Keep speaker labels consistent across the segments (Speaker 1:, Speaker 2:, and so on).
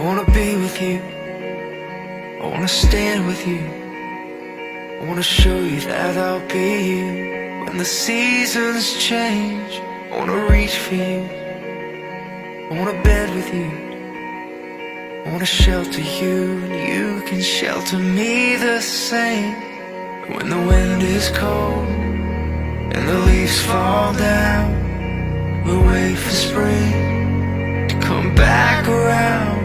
Speaker 1: wanna be with you, I wanna stand with you, I wanna show you that I'll be you. When the seasons change, I wanna reach for you, I wanna bed with you, I wanna shelter you, and you can shelter me the same. When the wind is cold and the leaves fall down, we'll wait for spring to come back around.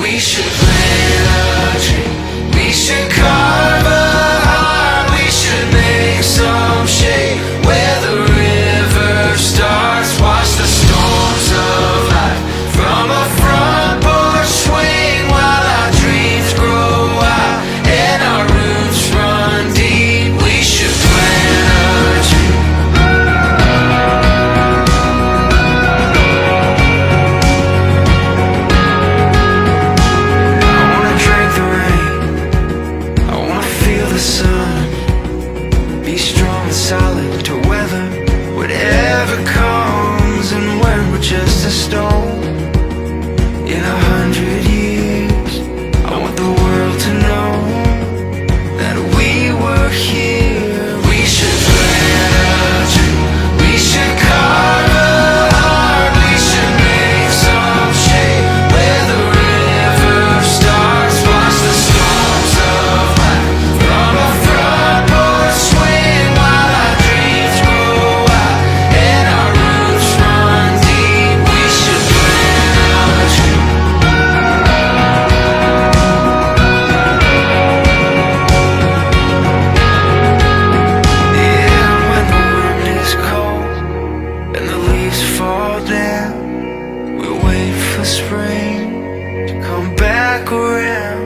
Speaker 1: We should plant a tree, we should carve a heart, we should make some shade where the river starts. Watch the storms of life from a front porch swing while our dreams grow out and our roots run deep. We should plant a tree. I wanna drink the rain, I wanna feel the sun, be strong and solid to weather whatever comes. And when we're just a stone in 100 years, I want the world to know that we were here. We should plant a tree, we should carve a heart, we should make some shade where the river starts. Watch the storms of life from a front porch swing while our dreams grow out and our roots run deep. We should plant a tree. Yeah, when the wind is cold and the leaves fall down, we'll wait for spring to come back around.